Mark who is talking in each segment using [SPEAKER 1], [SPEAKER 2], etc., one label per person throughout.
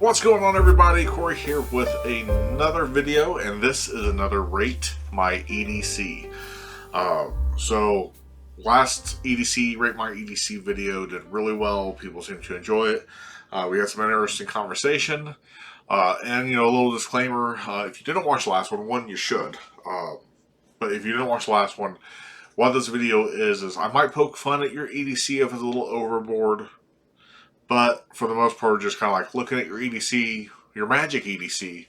[SPEAKER 1] What's going on, everybody? Corey here with another video, and this is another Rate My EDC. So last EDC, Rate My EDC video did really well. People seem to enjoy it. We had some interesting conversation. And, you know, a little disclaimer, if you didn't watch the last one, you should. But if you didn't watch the last one, what this video is I might poke fun at your EDC if it's a little overboard. But for the most part, just kind of like looking at your EDC, your Magic EDC,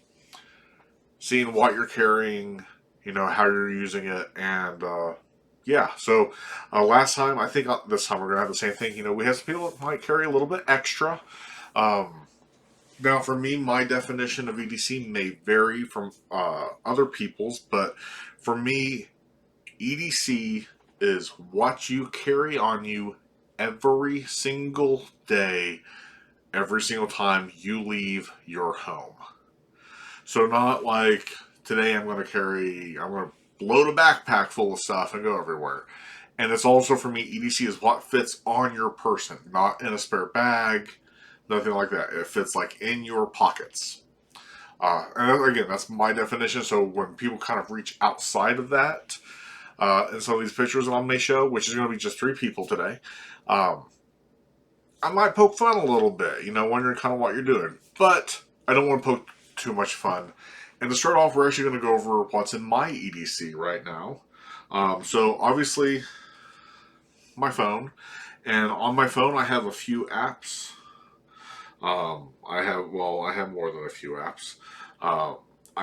[SPEAKER 1] seeing what you're carrying, you know, how you're using it, and yeah. So last time, I think this time we're going to have the same thing. You know, we have some people that might carry a little bit extra. Now, for me, my definition of EDC may vary from other people's, but for me, EDC is what you carry on you every single day, every single time you leave your home. So not like today I'm going to load a backpack full of stuff and go everywhere. And it's also, for me, EDC is what fits on your person, not in a spare bag, nothing like that. It fits like in your pockets. And again, that's my definition. So when people kind of reach outside of that, and some of these pictures that I may show, which is going to be just 3 people today, I might poke fun a little bit, you know, wondering kind of what you're doing. But I don't want to poke too much fun. And to start off, we're actually going to go over what's in my EDC right now. So obviously, my phone. And on my phone, I have a few apps. I have more than a few apps. I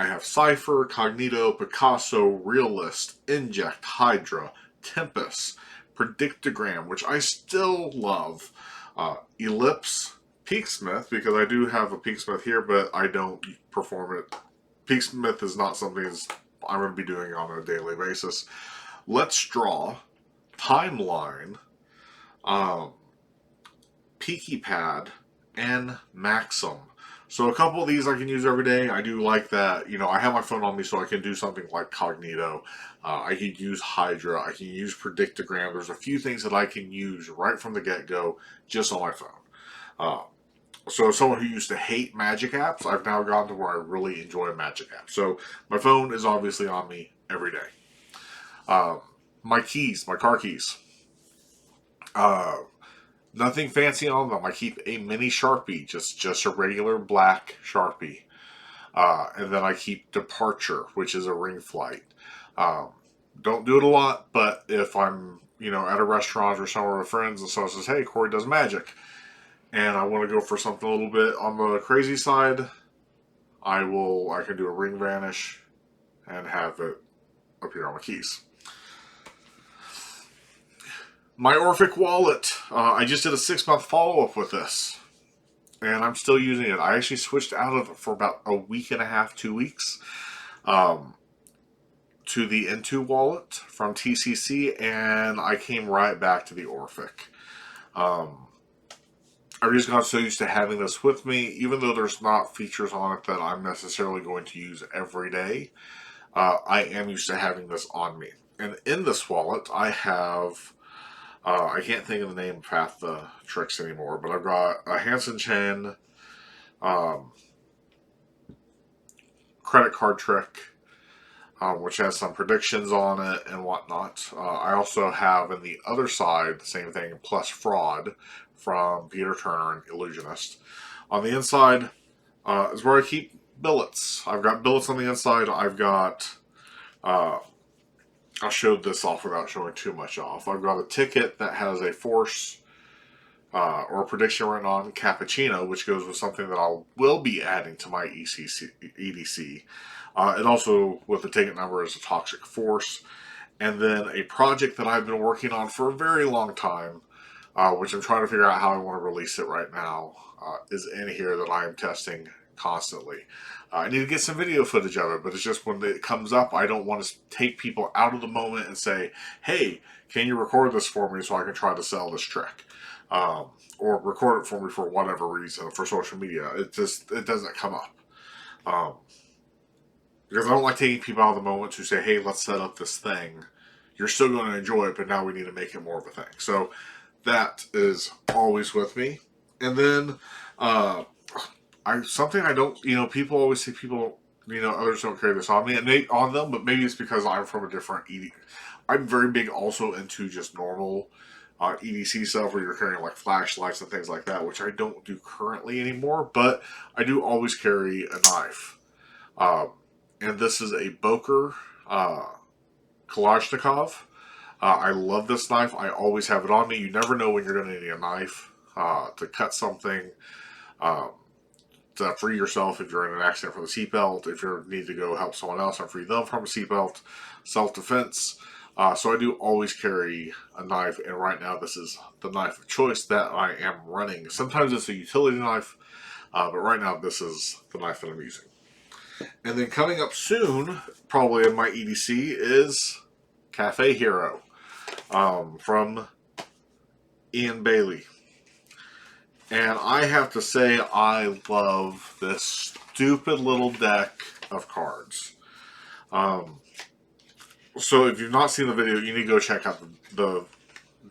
[SPEAKER 1] have Cypher, Cognito, Picasso, Realist, Inject, Hydra, Tempest, Predictogram, which I still love, Ellipse, Peaksmith, because I do have a Peaksmith here, but I don't perform it. Peaksmith is not something I'm going to be doing on a daily basis. Let's Draw, Timeline, Peaky Pad, and Maxim. So a couple of these I can use every day. I do like that. You know, I have my phone on me so I can do something like Cognito. I can use Hydra. I can use Predictogram. There's a few things that I can use right from the get-go just on my phone. So as someone who used to hate Magic apps, I've now gotten to where I really enjoy Magic apps. So my phone is obviously on me every day. My keys, my car keys. Nothing fancy on them. I keep a mini Sharpie, just a regular black Sharpie. And then I keep Departure, which is a ring flight. Don't do it a lot, but if I'm, you know, at a restaurant or somewhere with friends and someone says, hey, Corey does Magic, and I want to go for something a little bit on the crazy side, I can do a ring vanish and have it appear on my keys. My Orbic Wallet, I just did a 6-month follow-up with this, and I'm still using it. I actually switched out of it for about a week and a half, 2 weeks, to the N2 wallet from TCC, and I came right back to the Orbic. I just got so used to having this with me, even though there's not features on it that I'm necessarily going to use every day. I am used to having this on me. And in this wallet, I have... I can't think of the name of half the tricks anymore, but I've got a Hansen Chen credit card trick, which has some predictions on it and whatnot. I also have in the other side the same thing, plus fraud from Peter Turner and Illusionist. On the inside is where I keep billets. I've got billets on the inside. I've got... I showed this off without showing too much off. I've got a ticket that has a force or a prediction written on Cappuccino, which goes with something that I will be adding to my EDC. It also, with the ticket number, is a toxic force. And then a project that I've been working on for a very long time, which I'm trying to figure out how I want to release it right now, is in here that I am testing constantly. I need to get some video footage of it, but it's just when it comes up, I don't want to take people out of the moment and say, hey, can you record this for me so I can try to sell this trick? Or record it for me for whatever reason, for social media. It doesn't come up. Because I don't like taking people out of the moment to say, hey, let's set up this thing. You're still going to enjoy it, but now we need to make it more of a thing. So that is always with me. And then something I don't, people always say people, others don't carry this on me, and on them, but maybe it's because I'm from a different EDC. I'm very big also into just normal EDC stuff where you're carrying like flashlights and things like that, which I don't do currently anymore, but I do always carry a knife. Um, and this is a Boker Kalashnikov. I love this knife. I always have it on me. You never know when you're going to need a knife to cut something, um, to free yourself if you're in an accident from the seatbelt, if you need to go help someone else and free them from a seatbelt, self-defense. So I do always carry a knife, and right now this is the knife of choice that I am running. Sometimes it's a utility knife, but right now this is the knife that I'm using. And then coming up soon, probably in my EDC, is Cafe Hero from Ian Bailey. And I have to say, I love this stupid little deck of cards. So if you've not seen the video, you need to go check out the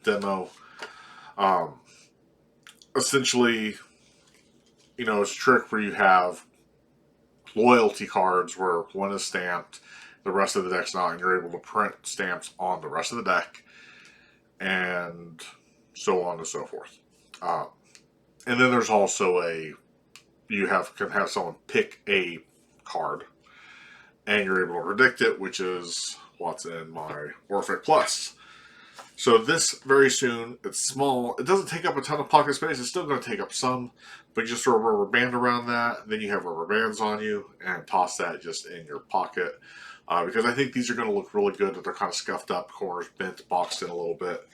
[SPEAKER 1] demo. Essentially, it's a trick where you have loyalty cards where one is stamped, the rest of the deck's not, and you're able to print stamps on the rest of the deck, and so on and so forth. And then there's also you can have someone pick a card, and you're able to predict it, which is what's in my Orbic Plus. So this very soon, it's small. It doesn't take up a ton of pocket space. It's still going to take up some, but you just throw a rubber band around that. Then you have rubber bands on you and toss that just in your pocket. Because I think these are going to look really good. That they're kind of scuffed up, corners bent, boxed in a little bit.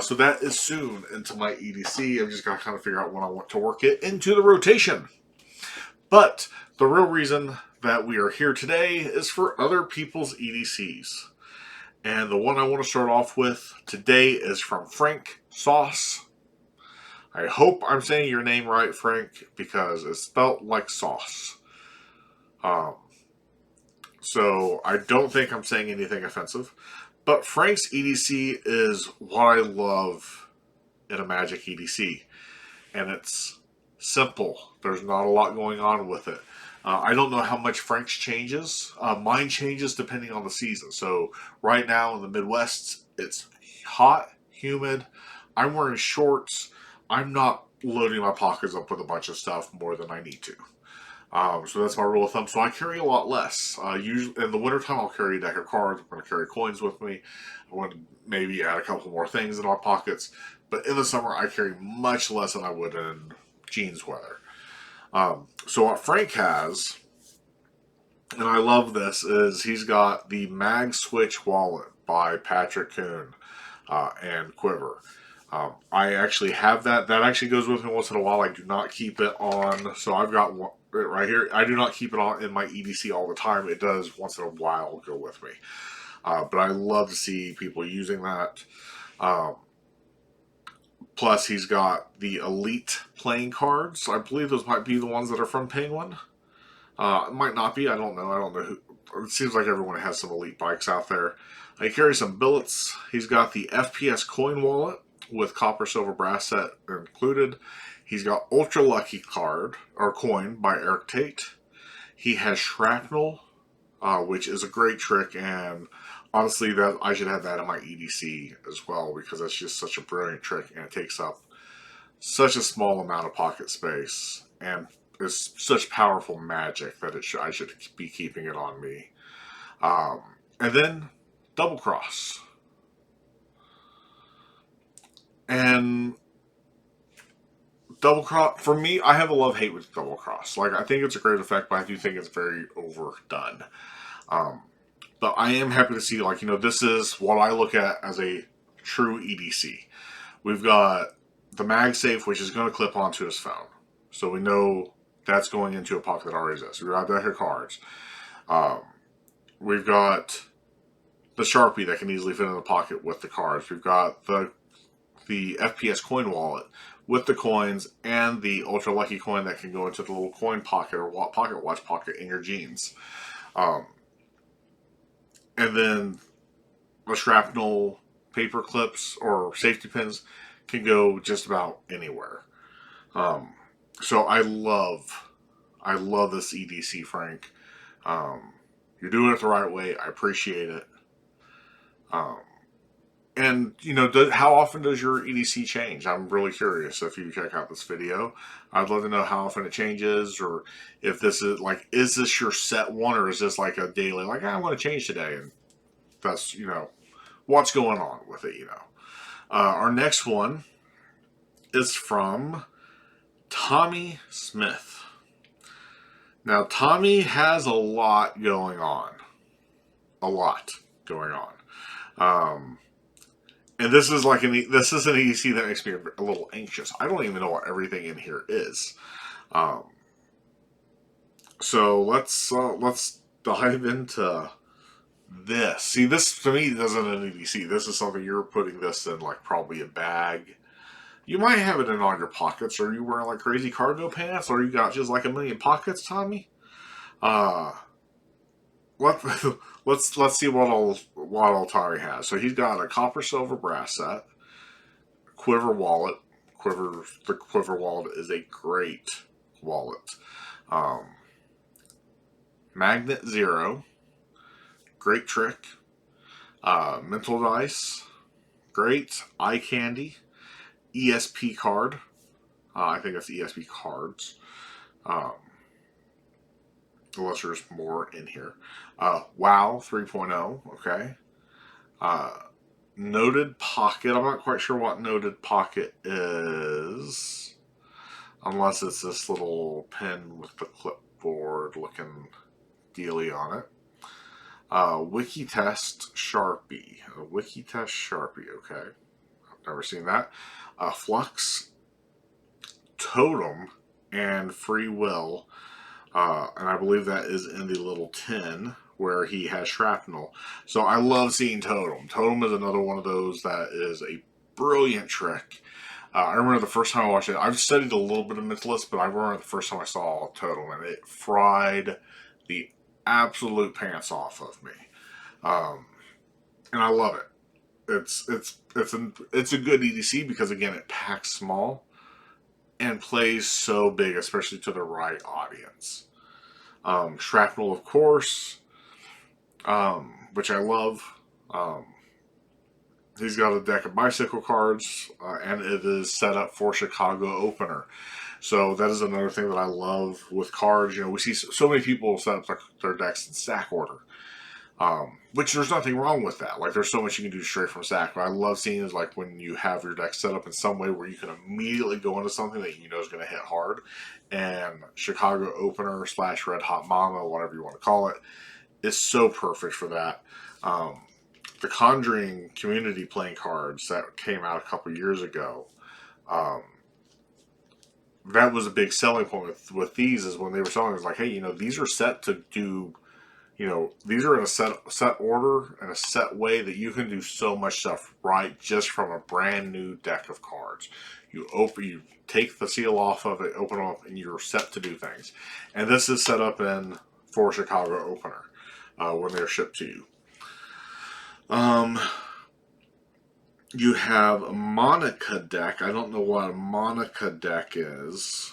[SPEAKER 1] So that is soon into my EDC. I'm just going to kind of figure out when I want to work it into the rotation. But the real reason that we are here today is for other people's EDCs. And the one I want to start off with today is from Frank Sauce. I hope I'm saying your name right, Frank, because it's spelled like sauce. So I don't think I'm saying anything offensive. But Frank's EDC is what I love in a Magic EDC. And it's simple. There's not a lot going on with it. I don't know how much Frank's changes. Mine changes depending on the season. So right now in the Midwest, it's hot, humid. I'm wearing shorts. I'm not loading my pockets up with a bunch of stuff more than I need to. So that's my rule of thumb. So I carry a lot less. Usually in the wintertime, I'll carry a deck of cards. I'm going to carry coins with me. I want to maybe add a couple more things in my pockets. But in the summer, I carry much less than I would in jeans weather. So what Frank has, and I love this, is he's got the Magswitch Wallet by Patrick Kuhn and Quiver. I actually have that. That actually goes with me once in a while. I do not keep it on. So I've got one right here. I do not keep it on in my EDC all the time. It does once in a while go with me. But I love to see people using that. Plus, he's got the Elite playing cards. I believe those might be the ones that are from Penguin. It might not be. I don't know. I don't know who. It seems like everyone has some Elite bikes out there. He carries some billets. He's got the FPS Coin Wallet with copper, silver, brass set included. He's got Ultra Lucky card or coin by Eric Tate. He has Shrapnel, which is a great trick, and honestly, that I should have that in my EDC as well because that's just such a brilliant trick, and it takes up such a small amount of pocket space, and it's such powerful magic that I should be keeping it on me. And then Double Cross. And Double Cross, for me, I have a love-hate with Double Cross. Like, I think it's a great effect, but I do think it's very overdone. But I am happy to see, like, this is what I look at as a true EDC. We've got the MagSafe, which is going to clip onto his phone. So we know that's going into a pocket that already exists. We've got a deck of cards. We've got the Sharpie that can easily fit in the pocket with the cards. We've got the FPS Coin Wallet with the coins and the Ultra Lucky coin that can go into the little coin pocket or pocket watch pocket in your jeans. And then the Shrapnel paper clips or safety pins can go just about anywhere. So I love I love this EDC, Frank. You're doing it the right way. I appreciate it. And, you know, how often does your EDC change? I'm really curious if you check out this video. I'd love to know how often it changes, or if this is like, is this your set one, or is this like a daily, like, I want to change today, and that's, you know, what's going on with it, you know. Our next one is from Tommy Smith. Now, Tommy has a lot going on. A lot going on. And this is like this is an EDC that makes me a little anxious. I don't even know what everything in here is. So let's dive into this. See, this to me isn't an EDC. This is something you're putting this in, like probably a bag. You might have it in all your pockets. Are you wearing like crazy cargo pants, or you got just like a million pockets, Tommy? Let's see what Atari has. So he's got a copper silver brass set, Quiver wallet. The Quiver wallet is a great wallet. Magnet Zero, great trick. Mental dice, great. Eye candy, ESP card. I think that's ESP cards. Unless there's more in here. WoW 3.0, okay. Noted pocket. I'm not quite sure what noted pocket is. Unless it's this little pen with the clipboard looking dealy on it. WikiTest Sharpie. WikiTest Sharpie, okay. I've never seen that. Flux, Totem, and Free Will. And I believe that is in the little tin where he has Shrapnel. So I love seeing Totem. Totem is another one of those that is a brilliant trick. I remember the first time I watched it, I've studied a little bit of Mentalist, but I remember the first time I saw Totem, and it fried the absolute pants off of me. And I love it. It's a good EDC because, again, it packs small and plays so big, especially to the right audience. Shrapnel, of course, which I love. He's got a deck of bicycle cards, and it is set up for Chicago opener. So that is another thing that I love with cards. You know, we see so many people set up their decks in stack order, which there's nothing wrong with that. Like, there's so much you can do straight from stack. What I love seeing is like when you have your deck set up in some way where you can immediately go into something that you know is going to hit hard. And Chicago opener / Red Hot Mama, whatever you want to call it, is so perfect for that. The Conjuring community playing cards that came out a couple years ago, that was a big selling point with these, is when they were selling, it was like, hey, you know, these are set to do, you know, these are in a set order and a set way that you can do so much stuff right just from a brand new deck of cards. You take the seal off of it, open it up, and you're set to do things. And this is set up for Chicago opener when they're shipped to you. You have a Monika Deck. I don't know what a Monika Deck is.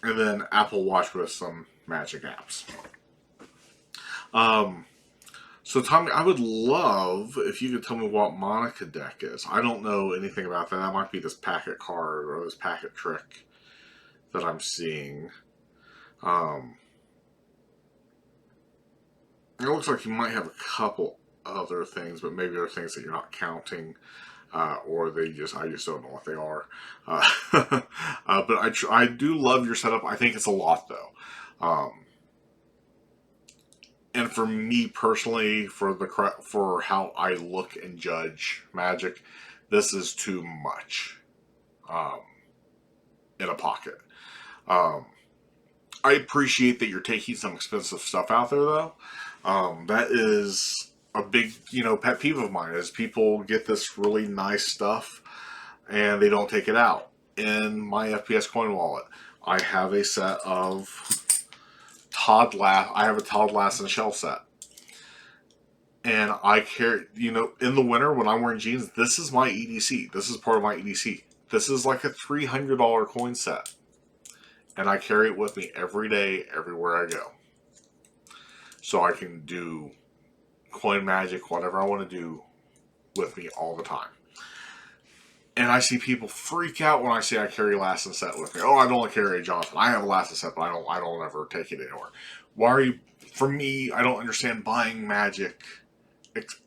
[SPEAKER 1] And then Apple Watch with some magic apps. So Tommy, I would love if you could tell me what Monika Deck is. I don't know anything about that. That might be this packet card or this packet trick that I'm seeing. It looks like you might have a couple other things, but maybe other things that you're not counting, or I just don't know what they are. But I do love your setup. I think it's a lot though. And for me personally, for how I look and judge Magic, this is too much in a pocket. I appreciate that you're taking some expensive stuff out there, though. That is a big, pet peeve of mine, is people get this really nice stuff and they don't take it out. In my FPS Coin Wallet, I have a set of I have a Todd Lassen shell set. And I carry, in the winter when I'm wearing jeans, this is my EDC. This is part of my EDC. This is like a $300 coin set. and I carry it with me every day, everywhere I go. So I can do coin magic, whatever I want to do, with me all the time. And I see people freak out when I say I carry last and set with me. Oh, I don't carry a Johnson. I have a last and set, but I don't ever take it anywhere. Why are you? For me, I don't understand buying magic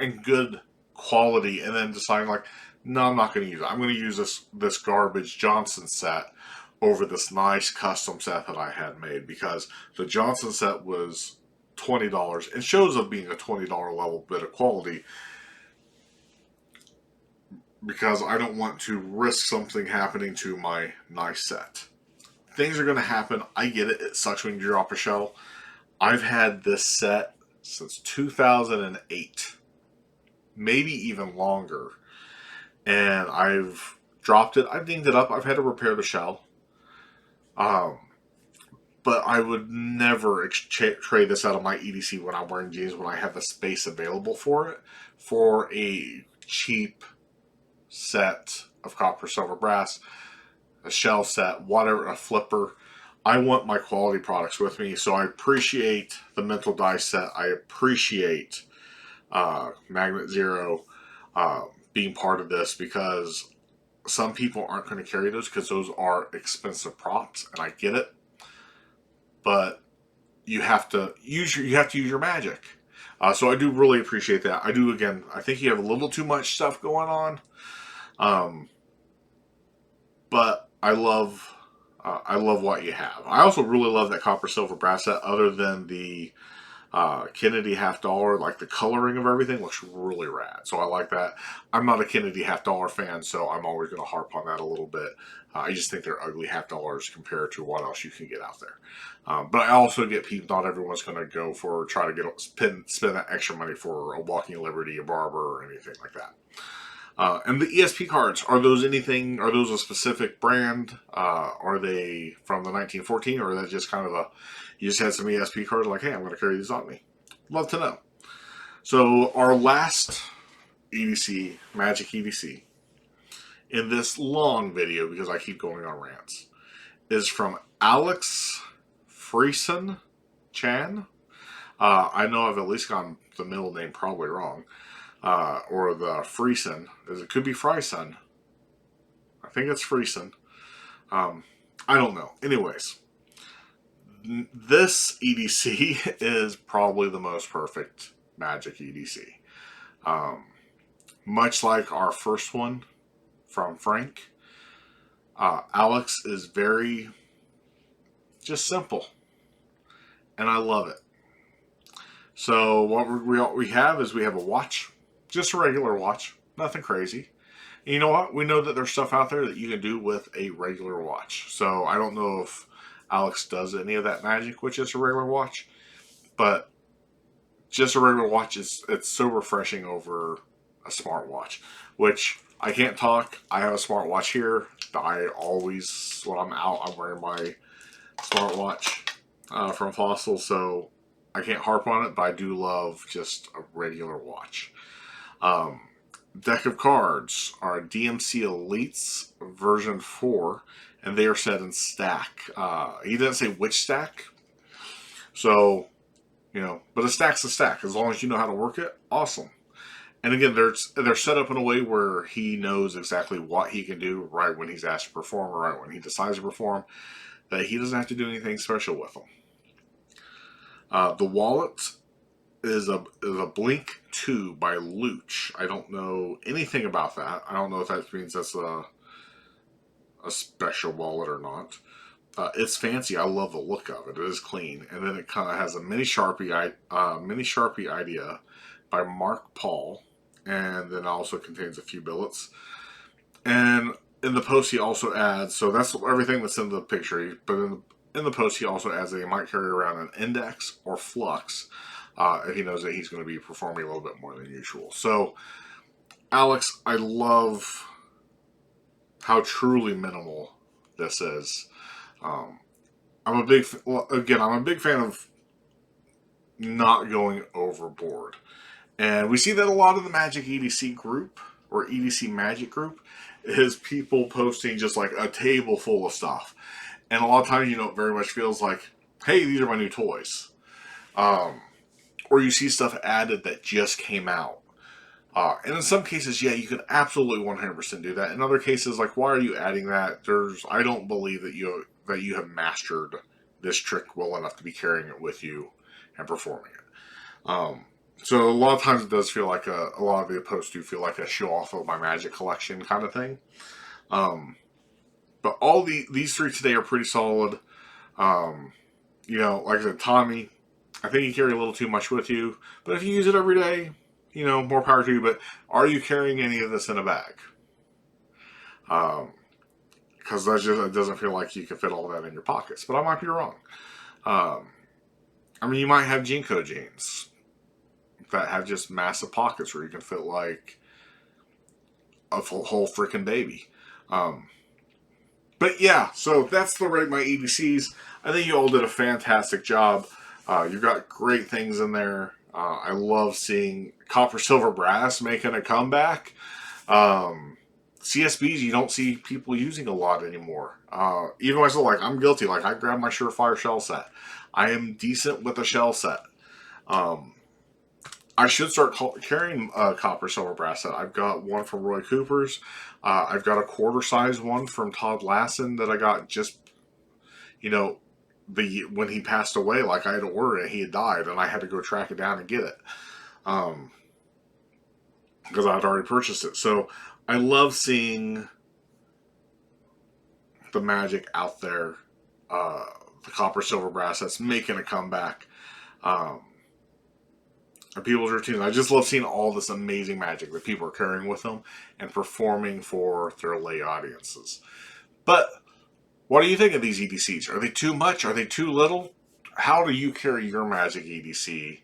[SPEAKER 1] in good quality and then deciding like, no, I'm not going to use it. I'm going to use this garbage Johnson set over this nice custom set that I had made, because the Johnson set was $20 and shows of being a $20 level bit of quality, because I don't want to risk something happening to my nice set. Things are going to happen. I get it. It sucks when you drop a shell. I've had this set since 2008, maybe even longer, and I've dropped it. I've dinged it up. I've had to repair the shell. But I would never trade this out of my EDC when I'm wearing jeans, when I have the space available for it, for a cheap set of copper, silver, brass, a shell set, whatever, a flipper. I want my quality products with me, so I appreciate the Mental Dice set. I appreciate Magnet Zero being part of this, because some people aren't going to carry those because those are expensive props, and I get it. But you have to use your magic. So I do really appreciate that. I do, again, I think you have a little too much stuff going on. But I love what you have. I also really love that copper silver brass set, other than the Kennedy $50. Like, the coloring of everything looks really rad. So I like that. I'm not a Kennedy $50 fan, so I'm always going to harp on that a little bit. I just think they're ugly $50 compared to what else you can get out there. But I also get people, not everyone's going to go for, try to get spend that extra money for a Walking Liberty, a Barber, or anything like that. And the ESP cards, are those a specific brand? Are they from the 1914, or are that just kind of you just had some ESP cards like, hey, I'm going to carry these on me? Love to know. So our last EDC, Magic EDC, in this long video, because I keep going on rants, is from Alex Friesen Chan. I know I've at least gotten the middle name probably wrong. Or the Friesen. It could be Friesen. I think it's Friesen. I don't know. Anyways, this EDC is probably the most perfect Magic EDC. Much like our first one from Frank, Alex is very just simple, and I love it. So what we have is we have a watch. Just a regular watch. Nothing crazy. And you know what? We know that there's stuff out there that you can do with a regular watch. So I don't know if Alex does any of that magic with just a regular watch. But just a regular watch, it's so refreshing over a smartwatch. Which, I can't talk. I have a smartwatch here. I always, when I'm out, I'm wearing my smartwatch from Fossil. So I can't harp on it, but I do love just a regular watch. Deck of cards are DMC Elites version 4, and they are set in stack. He didn't say which stack, so, but a stack's a stack. As long as you know how to work it, awesome. And again, they're set up in a way where he knows exactly what he can do right when he's asked to perform, or right when he decides to perform, that he doesn't have to do anything special with them. The wallet is a Blink 2 by Looch. I don't know anything about that. I don't know if that means that's a special wallet or not. It's fancy. I love the look of it. It is clean, and then it kind of has a mini Sharpie idea by Marc Paul, and then also contains a few billets. And in the post, he also adds, so that's everything that's in the picture. But in the post, he also adds that he might carry around an index or flux. If he knows that he's going to be performing a little bit more than usual. So, Alex, I love how truly minimal this is. I'm a big fan of not going overboard. And we see that a lot of the Magic EDC group, or EDC Magic group, is people posting just like a table full of stuff. And a lot of times, you know, it very much feels like, hey, these are my new toys. Or you see stuff added that just came out. And in some cases, yeah, you can absolutely 100% do that. In other cases, like, why are you adding that? I don't believe that you have mastered this trick well enough to be carrying it with you and performing it. So a lot of times it does feel like a lot of the posts do feel like a show off of my Magic collection kind of thing. But all these three today are pretty solid. You know, like I said, Tommy, I think you carry a little too much with you, but if you use it every day, you know, more power to you. But are you carrying any of this in a bag? Because it doesn't feel like you can fit all that in your pockets. But I might be wrong. I mean, you might have Jinko jeans that have just massive pockets where you can fit like a whole freaking baby. But yeah, so that's the rate my EDCs. I think you all did a fantastic job. You've got great things in there. I love seeing copper, silver, brass making a comeback. CSBs you don't see people using a lot anymore. Even myself, like, I'm guilty. Like, I grabbed my Surefire shell set. I am decent with a shell set. I should start carrying a copper, silver, brass set. I've got one from Roy Cooper's. I've got a quarter size one from Todd Lassen that I got just, you know, when he passed away. Like, I had ordered it, he had died, and I had to go track it down and get it. Because I had already purchased it. So I love seeing the Magic out there, the copper, silver, brass that's making a comeback. People's routines. I just love seeing all this amazing Magic that people are carrying with them and performing for their lay audiences. But what do you think of these EDCs? Are they too much? Are they too little? How do you carry your Magic EDC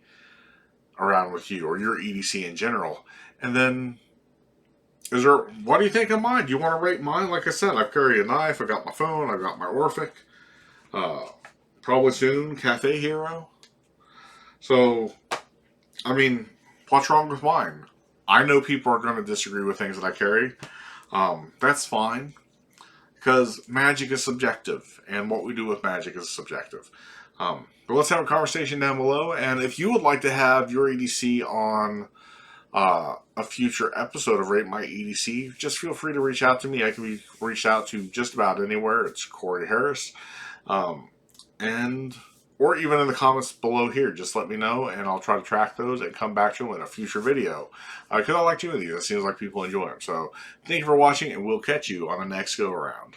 [SPEAKER 1] around with you, or your EDC in general? And then, what do you think of mine? Do you want to rate mine? Like I said, I've carried a knife, I've got my phone, I've got my Orphic, probably soon Cafe Hero. So, I mean, what's wrong with mine? I know people are going to disagree with things that I carry. That's fine, because Magic is subjective, and what we do with Magic is subjective. But let's have a conversation down below, and if you would like to have your EDC on a future episode of Rate My EDC, just feel free to reach out to me. I can be reached out to just about anywhere. It's Corey Harris. Or even in the comments below here, just let me know, and I'll try to track those and come back to them in a future video. Because I like doing these. It seems like people enjoy them. So, thank you for watching, and we'll catch you on the next go-around.